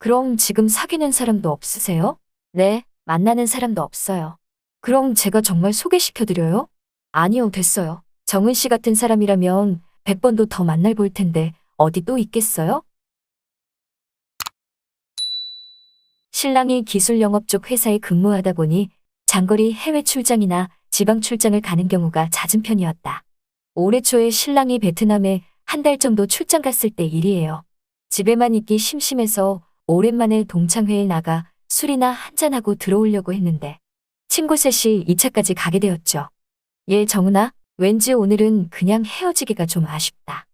그럼 지금 사귀는 사람도 없으세요? 네, 만나는 사람도 없어요. 그럼 제가 정말 소개시켜드려요? 아니요, 됐어요. 정은 씨 같은 사람이라면 100번도 더 만날 볼 텐데 어디 또 있겠어요? 신랑이 기술 영업 쪽 회사에 근무하다 보니 장거리 해외 출장이나 지방 출장을 가는 경우가 잦은 편이었다. 올해 초에 신랑이 베트남에 한 달 정도 출장 갔을 때 일이에요. 집에만 있기 심심해서 오랜만에 동창회에 나가 술이나 한잔하고 들어오려고 했는데 친구 셋이 2차까지 가게 되었죠. 얘 정은아, 왠지 오늘은 그냥 헤어지기가 좀 아쉽다.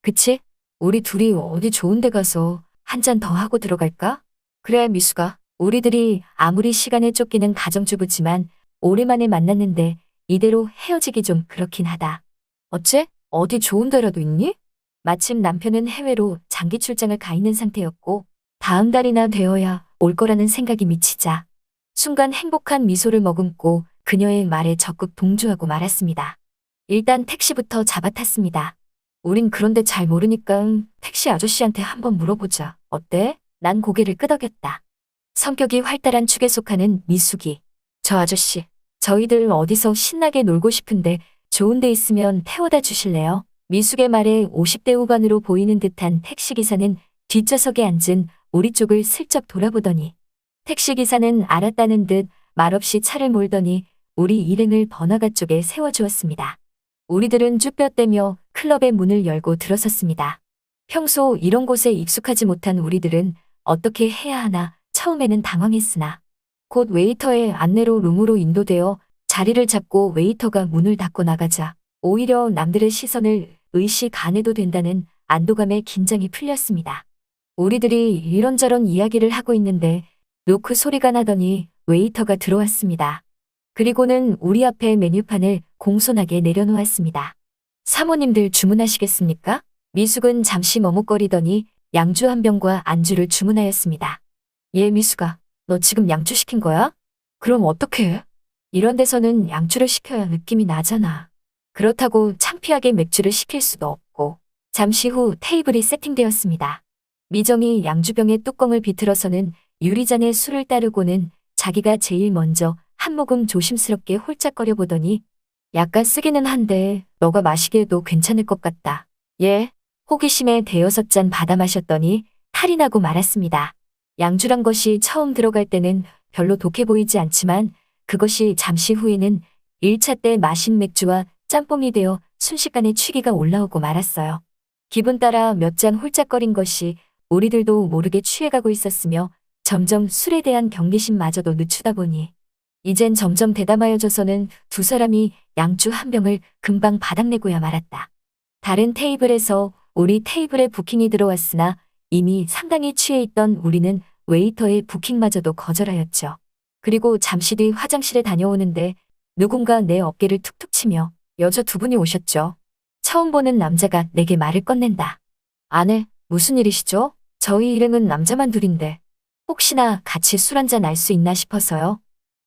그치? 우리 둘이 어디 좋은 데 가서 한 잔 더 하고 들어갈까? 그래, 미수가. 우리들이 아무리 시간에 쫓기는 가정주부지만 오랜만에 만났는데 이대로 헤어지기 좀 그렇긴 하다. 어째? 어디 좋은 데라도 있니? 마침 남편은 해외로 장기 출장을 가 있는 상태였고 다음 달이나 되어야 올 거라는 생각이 미치자 순간 행복한 미소를 머금고 그녀의 말에 적극 동조하고 말았습니다. 일단 택시부터 잡아 탔습니다. 우린 그런데 잘 모르니까 택시 아저씨한테 한번 물어보자. 어때? 난 고개를 끄덕였다. 성격이 활달한 축에 속하는 미숙이. 저 아저씨, 저희들 어디서 신나게 놀고 싶은데 좋은 데 있으면 태워다 주실래요? 미숙의 말에 50대 후반으로 보이는 듯한 택시기사는 뒷좌석에 앉은 우리 쪽을 슬쩍 돌아보더니 택시기사는 알았다는 듯 말없이 차를 몰더니 우리 일행을 번화가 쪽에 세워주었습니다. 우리들은 쭈뼛대며 클럽의 문을 열고 들어섰습니다. 평소 이런 곳에 익숙하지 못한 우리들은 어떻게 해야 하나 처음에는 당황했으나 곧 웨이터의 안내로 룸으로 인도되어 자리를 잡고 웨이터가 문을 닫고 나가자 오히려 남들의 시선을 의식 안 해도 된다는 안도감에 긴장이 풀렸습니다. 우리들이 이런저런 이야기를 하고 있는데 노크 소리가 나더니 웨이터가 들어왔습니다. 그리고는 우리 앞에 메뉴판을 공손하게 내려놓았습니다. 사모님들 주문하시겠습니까? 미숙은 잠시 머뭇거리더니 양주 한 병과 안주를 주문하였습니다. 예, 미숙아, 너 지금 양주 시킨 거야? 그럼 어떡해? 이런 데서는 양주를 시켜야 느낌이 나잖아. 그렇다고 창피하게 맥주를 시킬 수도 없고. 잠시 후 테이블이 세팅되었습니다. 미정이 양주병의 뚜껑을 비틀어서는 유리잔에 술을 따르고는 자기가 제일 먼저 한 모금 조심스럽게 홀짝거려 보더니 약간 쓰기는 한데 너가 마시기에도 괜찮을 것 같다. 예, 호기심에 대여섯 잔 받아 마셨더니 탈이 나고 말았습니다. 양주란 것이 처음 들어갈 때는 별로 독해 보이지 않지만 그것이 잠시 후에는 1차 때 마신 맥주와 짬뽕이 되어 순식간에 취기가 올라오고 말았어요. 기분 따라 몇 잔 홀짝거린 것이 우리들도 모르게 취해가고 있었으며 점점 술에 대한 경계심마저도 늦추다 보니 이젠 점점 대담하여져서는 두 사람이 양주 한 병을 금방 바닥내고야 말았다. 다른 테이블에서 우리 테이블에 부킹이 들어왔으나 이미 상당히 취해 있던 우리는 웨이터의 부킹마저도 거절하였죠. 그리고 잠시 뒤 화장실에 다녀오는데 누군가 내 어깨를 툭툭 치며 여자 두 분이 오셨죠. 처음 보는 남자가 내게 말을 꺼낸다. 아내, 무슨 일이시죠? 저희 일행은 남자만 둘인데 혹시나 같이 술 한잔 알 수 있나 싶어서요.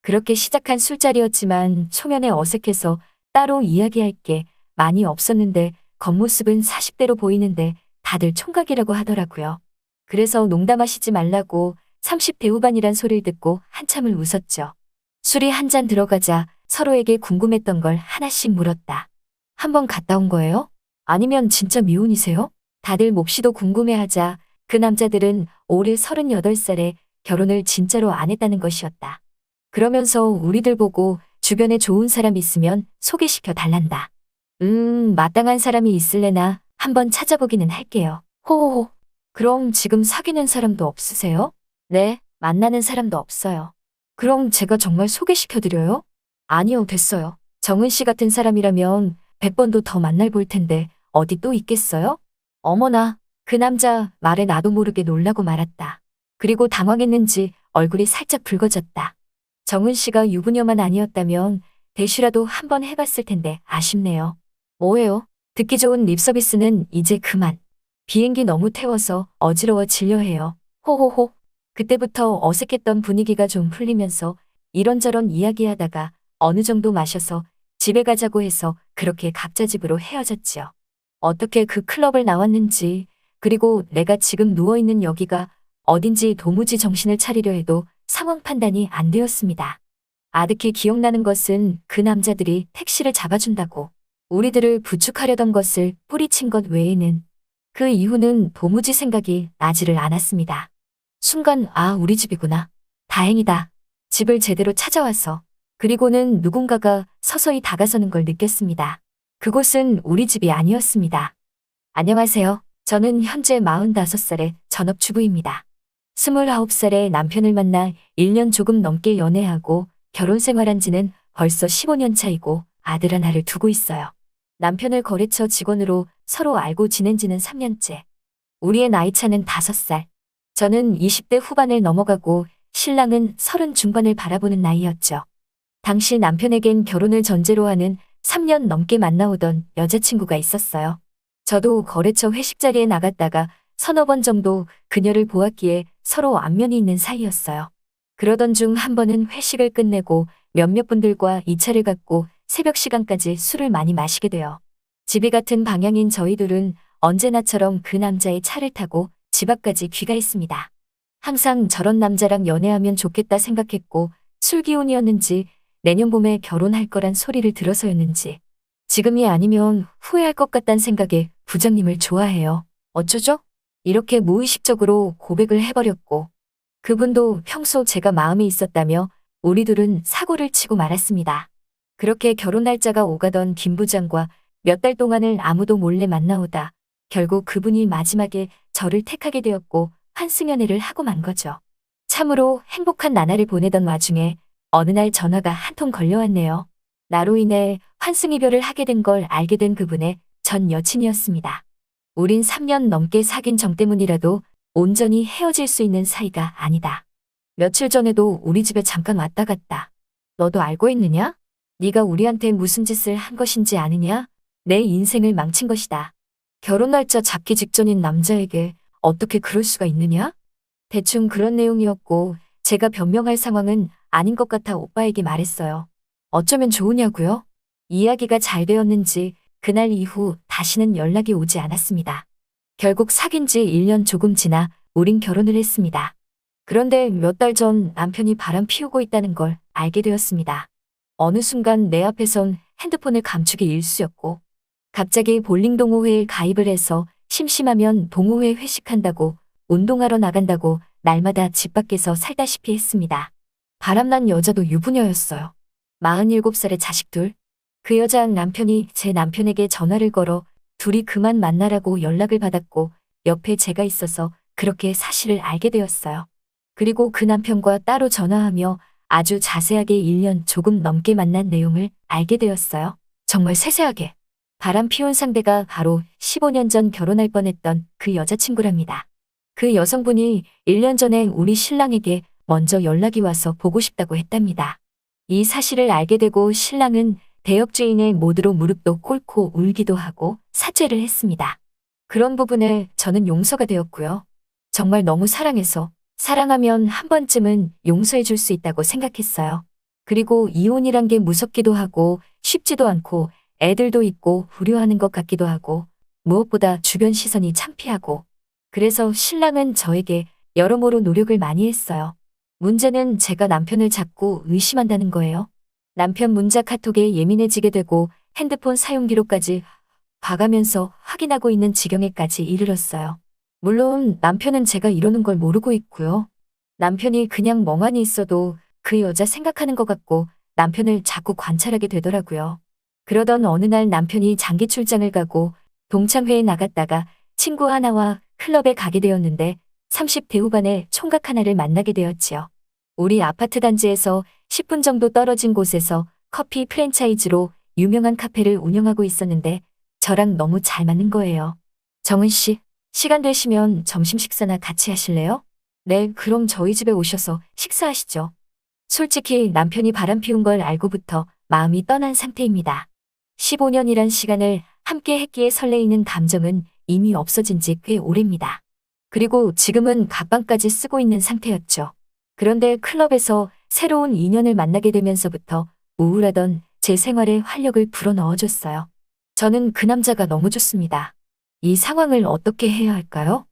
그렇게 시작한 술자리였지만 초면에 어색해서 따로 이야기할 게 많이 없었는데 겉모습은 40대로 보이는데 다들 총각이라고 하더라고요. 그래서 농담하시지 말라고 30대 후반이란 소리를 듣고 한참을 웃었죠. 술이 한 잔 들어가자 서로에게 궁금했던 걸 하나씩 물었다. 한 번 갔다 온 거예요? 아니면 진짜 미혼이세요? 다들 몹시도 궁금해하자 그 남자들은 올해 38살에 결혼을 진짜로 안 했다는 것이었다. 그러면서 우리들 보고 주변에 좋은 사람 있으면 소개시켜 달란다. 마땅한 사람이 있을래나 한번 찾아보기는 할게요. 호호호. 그럼 지금 사귀는 사람도 없으세요? 네, 만나는 사람도 없어요. 그럼 제가 정말 소개시켜드려요? 아니요, 됐어요. 정은 씨 같은 사람이라면 100번도 더 만날 볼 텐데 어디 또 있겠어요? 어머나, 그 남자 말에 나도 모르게 놀라고 말았다. 그리고 당황했는지 얼굴이 살짝 붉어졌다. 정은 씨가 유부녀만 아니었다면 대쉬라도 한번 해봤을 텐데 아쉽네요. 뭐예요? 듣기 좋은 립서비스는 이제 그만. 비행기 너무 태워서 어지러워지려 해요. 호호호. 그때부터 어색했던 분위기가 좀 풀리면서 이런저런 이야기하다가 어느 정도 마셔서 집에 가자고 해서 그렇게 각자 집으로 헤어졌지요. 어떻게 그 클럽을 나왔는지, 그리고 내가 지금 누워있는 여기가 어딘지 도무지 정신을 차리려 해도 상황 판단이 안 되었습니다. 아득히 기억나는 것은 그 남자들이 택시를 잡아준다고 우리들을 부축하려던 것을 뿌리친 것 외에는 그 이후는 도무지 생각이 나지를 않았습니다. 순간 우리 집이구나. 다행이다. 집을 제대로 찾아와서. 그리고는 누군가가 서서히 다가서는 걸 느꼈습니다. 그곳은 우리 집이 아니었습니다. 안녕하세요. 저는 현재 45살의 전업주부입니다. 29살에 남편을 만나 1년 조금 넘게 연애하고 결혼 생활한 지는 벌써 15년 차이고 아들 하나를 두고 있어요. 남편을 거래처 직원으로 서로 알고 지낸 지는 3년째. 우리의 나이 차는 5살. 저는 20대 후반을 넘어가고 신랑은 30 중반을 바라보는 나이였죠. 당시 남편에겐 결혼을 전제로 하는 3년 넘게 만나오던 여자친구가 있었어요. 저도 거래처 회식 자리에 나갔다가 서너 번 정도 그녀를 보았기에 서로 안면이 있는 사이였어요. 그러던 중 한 번은 회식을 끝내고 몇몇 분들과 2차를 갖고 새벽 시간까지 술을 많이 마시게 되어 집이 같은 방향인 저희 둘은 언제나처럼 그 남자의 차를 타고 집 앞까지 귀가했습니다. 항상 저런 남자랑 연애하면 좋겠다 생각했고 술 기운이었는지 내년 봄에 결혼할 거란 소리를 들어서였는지 지금이 아니면 후회할 것 같다는 생각에 부장님을 좋아해요. 어쩌죠? 이렇게 무의식적으로 고백을 해버렸고 그분도 평소 제가 마음에 있었다며 우리 둘은 사고를 치고 말았습니다. 그렇게 결혼 날짜가 오가던 김 부장과 몇 달 동안을 아무도 몰래 만나오다 결국 그분이 마지막에 저를 택하게 되었고 환승연애를 하고 만 거죠. 참으로 행복한 나날을 보내던 와중에 어느 날 전화가 한 통 걸려왔네요. 나로 인해 환승이별을 하게 된 걸 알게 된 그분의 전 여친이었습니다. 우린 3년 넘게 사귄 정 때문이라도 온전히 헤어질 수 있는 사이가 아니다. 며칠 전에도 우리 집에 잠깐 왔다 갔다. 너도 알고 있느냐? 네가 우리한테 무슨 짓을 한 것인지 아느냐? 내 인생을 망친 것이다. 결혼 날짜 잡기 직전인 남자에게 어떻게 그럴 수가 있느냐? 대충 그런 내용이었고 제가 변명할 상황은 아닌 것 같아 오빠에게 말했어요. 어쩌면 좋으냐고요? 이야기가 잘 되었는지 그날 이후 다시는 연락이 오지 않았습니다. 결국 사귄 지 1년 조금 지나 우린 결혼을 했습니다. 그런데 몇 달 전 남편이 바람 피우고 있다는 걸 알게 되었습니다. 어느 순간 내 앞에선 핸드폰을 감추기 일쑤였고 갑자기 볼링 동호회에 가입을 해서 심심하면 동호회 회식한다고 운동하러 나간다고 날마다 집 밖에서 살다시피 했습니다. 바람난 여자도 유부녀였어요. 47살의 자식 둘. 그 여자 남편이 제 남편에게 전화를 걸어 둘이 그만 만나라고 연락을 받았고 옆에 제가 있어서 그렇게 사실을 알게 되었어요. 그리고 그 남편과 따로 전화하며 아주 자세하게 1년 조금 넘게 만난 내용을 알게 되었어요. 정말 세세하게. 바람 피운 상대가 바로 15년 전 결혼할 뻔했던 그 여자친구랍니다. 그 여성분이 1년 전에 우리 신랑에게 먼저 연락이 와서 보고 싶다고 했답니다. 이 사실을 알게 되고 신랑은 대역죄인의 모드로 무릎도 꿇고 울기도 하고 사죄를 했습니다. 그런 부분에 저는 용서가 되었고요. 정말 너무 사랑해서 사랑하면 한 번쯤은 용서해 줄 수 있다고 생각했어요. 그리고 이혼이란 게 무섭기도 하고 쉽지도 않고 애들도 있고 불효하는 것 같기도 하고 무엇보다 주변 시선이 창피하고 그래서 신랑은 저에게 여러모로 노력을 많이 했어요. 문제는 제가 남편을 자꾸 의심한다는 거예요. 남편 문자 카톡에 예민해지게 되고 핸드폰 사용 기록까지 봐가면서 확인하고 있는 지경에까지 이르렀어요. 물론 남편은 제가 이러는 걸 모르고 있고요. 남편이 그냥 멍하니 있어도 그 여자 생각하는 것 같고 남편을 자꾸 관찰하게 되더라고요. 그러던 어느 날 남편이 장기 출장을 가고 동창회에 나갔다가 친구 하나와 클럽에 가게 되었는데 30대 후반의 총각 하나를 만나게 되었지요. 우리 아파트 단지에서 10분 정도 떨어진 곳에서 커피 프랜차이즈로 유명한 카페를 운영하고 있었는데 저랑 너무 잘 맞는 거예요. 정은 씨, 시간 되시면 점심 식사나 같이 하실래요? 네, 그럼 저희 집에 오셔서 식사하시죠. 솔직히 남편이 바람 피운 걸 알고부터 마음이 떠난 상태입니다. 15년이란 시간을 함께 했기에 설레이는 감정은 이미 없어진 지 꽤 오래입니다. 그리고 지금은 갑방까지 쓰고 있는 상태였죠. 그런데 클럽에서 새로운 인연을 만나게 되면서부터 우울하던 제 생활에 활력을 불어넣어줬어요. 저는 그 남자가 너무 좋습니다. 이 상황을 어떻게 해야 할까요?